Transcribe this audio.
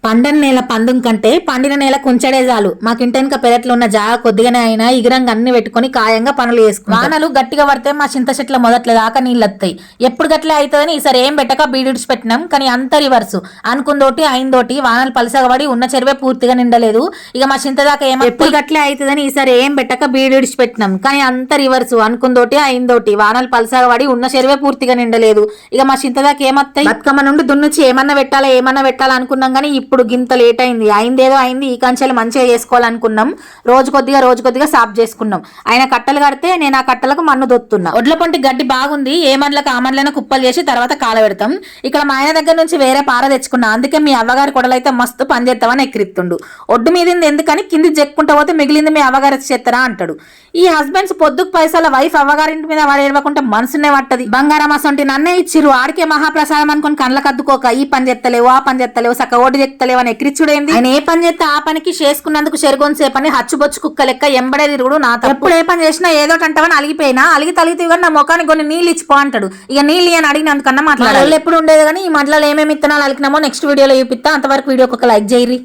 పండని నేల పందుం కంటే పండిన నేల కుంచడే చాలు. మాకింటెనక పెరట్లో ఉన్న జాగ కొద్దిగానే అయినా ఇగిరంగా అన్ని పెట్టుకుని కాయంగా పనులు చేసుకున్నాం. వానలు గట్టిగా పడితే మా చింత చెట్ల మొదట్ల దాకా నీళ్ళొస్తాయి. ఎప్పుడు గట్లే అవుతుందని ఈసారి ఏం పెట్టక బీడిడిచి పెట్టినాం. కానీ అంత రివర్సు అనుకుందోటి అయిందోటి. వానలు పలసగబడి ఉన్న చెరువే పూర్తిగా నిండలేదు. ఇక మా చింత దాకా ఎప్పుడు గట్లే అవుతుందని ఈసారి ఏం పెట్టక బీడిడిచి పెట్టినాం. కానీ అంత రివర్సు అనుకుందోటి అయిందోటి. వానలు పలసగబడి ఉన్న చెరువే పూర్తిగా నిండలేదు. ఇక మా చింత దాకా ఏమత్తాయి. బతుకమ్మ నుండి దున్నుచి ఏమన్నా పెట్టాలా అనుకున్నాం. కానీ ఇప్పుడు గింత లేట్ అయింది. అయిందేదో అయింది. ఈ కంచెలు మంచిగా చేసుకోవాలనుకున్నాం. రోజు కొద్దిగా సాఫ్ చేసుకున్నాం. ఆయన కట్టలు కడితే నేను ఆ కట్టలకు మన్ను దొత్తున్నా. ఒడ్ల పొంటి గడ్డి బాగుంది. ఏ మండలకు ఆ మండలైనా కుప్పలు చేసి తర్వాత కాలబెడతాం. ఇక్కడ మా ఆయన దగ్గర నుంచి వేరే పార తెచ్చుకున్నా. అందుకే మీ అవ్వగారి కొడలైతే మస్తు పని చేస్తామని ఎక్కిరిత్తుండు. ఒడ్డు మీదింది ఎందుకని కింది చెక్కుంటా పోతే మిగిలింది మీ అవ్వగారి చేస్తారా అంటాడు. ఈ హస్బెండ్స్ పొద్దుకు పైసల వైఫ్ అవ్వగారింటి మీద వాడు ఏడవకుంటే మనసునే పట్టది. బంగారం అసొంటి నన్నే ఇచ్చిరు ఆడికే మహాప్రసాదం అనుకుని కళ్ళకు అద్దుకోక ఈ పని చేస్తలేవు ఆ పని చేస్తలేవు సక్క ఓడి చెప్తలేవు అని ఎక్కిరిచ్చుడేంది. ఆయన ఏ పని చేస్తే ఆ పనికి చేసుకున్నందుకు చెరుగొంతసేపని హచ్చుబొచ్చు కుక్క లెక్క ఎంబడే తిరుగుడు నా తప్పు. ఎప్పుడు ఏ పని చేసినా ఏదో అంటవని అలిగిపోయినా అలిగి తలిగితే నా ముఖానికి కొన్ని నీళ్ళు ఇచ్చిపో అంటాడు. ఇక నీళ్ళు అని అడిగినందుకన్నా మాట్లాడాలి. ఎప్పుడు ఉండేది కానీ ఈ మధ్యలో ఏమేమి ఇత్తనాలు అలికినామో నెక్స్ట్ వీడియోలో చూపిస్తా. అంతవరకు వీడియోకి ఒక లైక్ చేయరి.